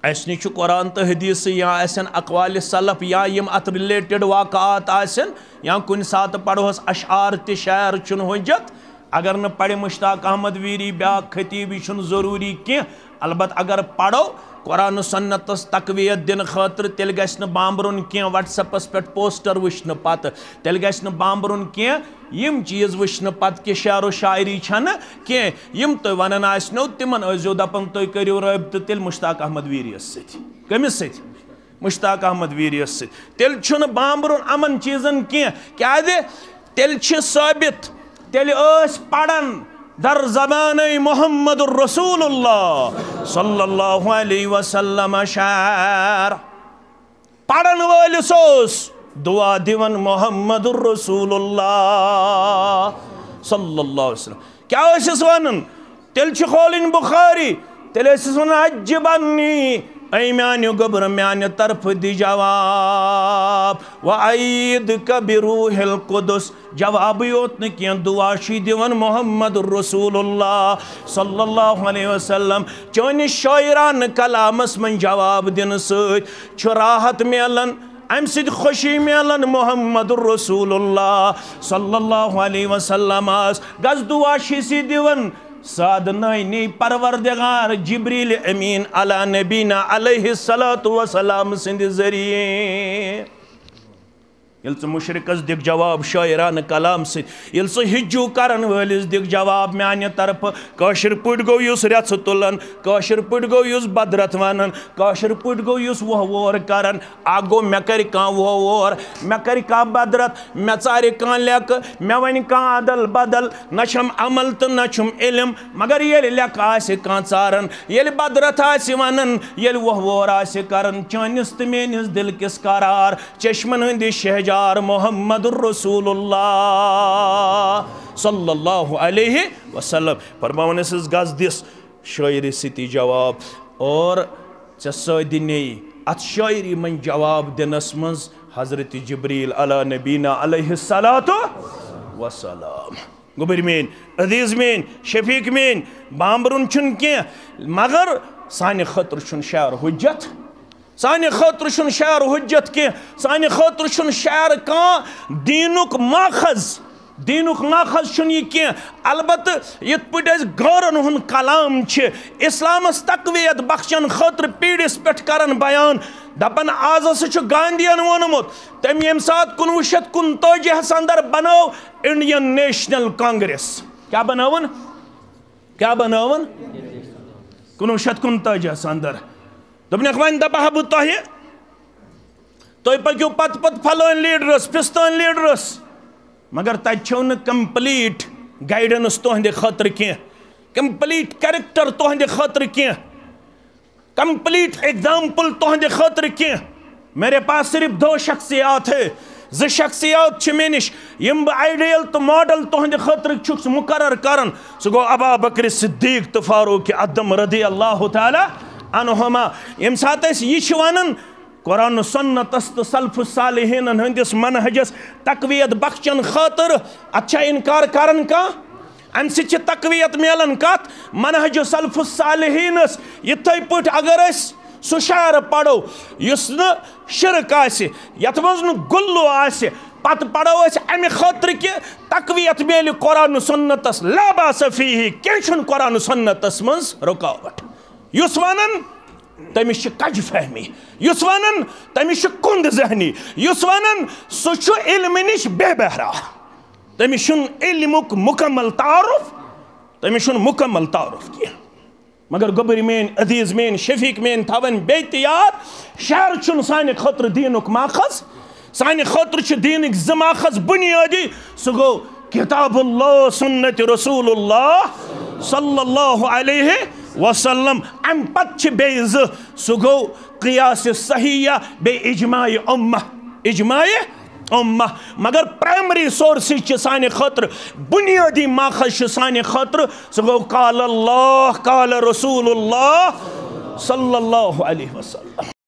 असनि कुरान तो हदीस या आसन अक़वाल सलफ या यम अत रिलेटेड वाक़ात आसन या कुन सात पढ़ोस अशआर ते शायर चुन हुज्जत अगर न पढ़े मुश्ताक अहमद वीरी ब्या खतीब चुन ज़रूरी कह अलबत अगर पढ़ो कुरान सुन्नतस तकवीयत दिन खातिर तेल गछ न बांबरुन कह व्हाट्सएपस पे पोस्टर वुचन पत तेल गछ न बांबरुन कह यम चीज वुचन पत कि शायर व शायरी छन कह यम तो वनन आसनो तिमन अजो दपन तो करियो रब्त तेल मुश्ताक अहमद वीरियस सति कमिस सति मुश्ताक अहमद वीरियस सति तेल छुन बांबरुन अमन चीजन कह क्या तेल छ साबित तेल पढ़न दर ज़बान मोहम्मद रसूलुल्लाह सल्लल्लाहु अलैहि वसल्लम शायर पढ़न वलिस दुआ दिवन मोहम्मद रसूलुल्लाह सल्लल्लाहु अलैहि वसल्लम क्या वन तेल खोलिन बुखारी तेल वन अज्जबनी ऐ म्यान्यो गबर म्यान्य तरफ दि जवाब व अईद कबिरूहिल कुदस जवाब योत न किया दुआ शी दिवन मोहम्मद रसूलुल्लाह सल्लल्लाहु अलैहि वसल्लम चोन शायरान कलामस मन जवाब दिन सत राहत मिलन अम सद खुशी मिलन मोहम्मद रसूलुल्लाह सल्लल्लाहु अलैहि वसल्लम गज दुआ शी सी दिवन साद नई परवरदिगार जिब्रील अमीन अला नबीना अलैहिस्सलातु वस्सलाम सिंद जरिए यल मुशरिकस दिख जवाब शायरान कलाम से यल हिज्जू करन वलिस दिख जवाब म्यान तरफ काशिर पुट गो युस रेस तुलन काशिर पुट गो युस बदरत वनन काशिर पुट गो युस वह वोर करन आगो मे कर का वह वोर मे कर का बदरत मे चार का लेक मे वन का अदल बदल नछम अमल तो नछम इल्म मगर ये लेक आसे का चारन ये बदरत आसे वनन ये वह वोर आसे करन चानिस त मेनिस दिल किस करार चश्मन हंदि शहजा मोहम्मद रसूलुल्लाह सल्लल्लाहु अलैहि वसल्लम फरमावन गज दिस शायरी सिति जवाब और दिने अत शायरी मन जवाब दिनस मज हजरत जिब्रील अला नबीना अलैहिस्सलातु वस्सलाम गुबर मेन अजीज मेन शफीक मेन बामरुन छुन कह मगर सानि खतर छुन शायर हुज्जत सानि खतर छुन शायर हुज्जत के सानि खतर छुन शायर का दीनुक माखज छुन ये के अलबत यत पट गौरन हुन कलाम छ इस्लामस तकवीयत बख्शन खतर पीड़िस पे करन बयान दपन आज हसा गांधीयन वोनमुत तम यम सात 1949 अंदर बनो इंडियन नेशनल कांग्रेस क्या बनावन 1949 अंदर दोपनक वन दपा बह तुम पकू पत फलान लीडरस पिस्तान लीडरस मगर तौ न कंप्लीट गाइडेंस तुहद खतर कह कंप्लीट कैरेक्टर तुहद खतर कह कंप्लीट एग्जाम्पल तुहद खतर कह मेरे पास सिर्फ 2 शख्सियात है 2 शख्सियात मे निश यम बह आइडियल तो मॉडल तुहद खतर छुक्स मुकर्रर करन सह गो अबा बकर सिद्दीक तो फारूक अदम रदी अल्लाह तआला अनहुमा यम सात यह वनन कुरान सुन्नतस तो सल्फ सालिहीन हंदिस मनहजस तकवीयत बख्शन खातर अच्छा इनकार करन का अम सह तकवीयत मिलन कत मनहज सल्फ सालिहीनस इथे पट अगर सह शायर पढ़ो युस न शिरक आसे यथ मज न गुल्लु आसे पत पढ़ो अमि खातर कि तकवीयत मिल कुरान सुन्नतस ला बास फीही क्या कुरान सुन्नतस मज रुकावट युस वनन तमिस कज फहमी युस वनन तमिस कुंद जहनी युस वनन सह इल्म निश बेबहरा तमिस इल्मुक मुकम्मल तारुफ तमिस मुकम्मल तारुफ किया मगर गोबर मेन अजीज मेन शफीक मेन थवन बेत याद शायर छुन सानि खतर दीनुक माखज सानि खतर दीनुक ज माखज बुनियादी सह गो किताबुल्लाह सुन्नत रसूलुल्लाह सल्लल्लाहु अलैहि वसल्लम अम पत बेज सह गो क़ियास सहिया बे इजमाए उम्मा मगर प्राइमरी सोर्स सानि खतर बुनियादी माखज सानि खतर सह गो काल अल्लाह काल रसूलुल्लाह सल्लल्लाहु अलैहि वसल्लम।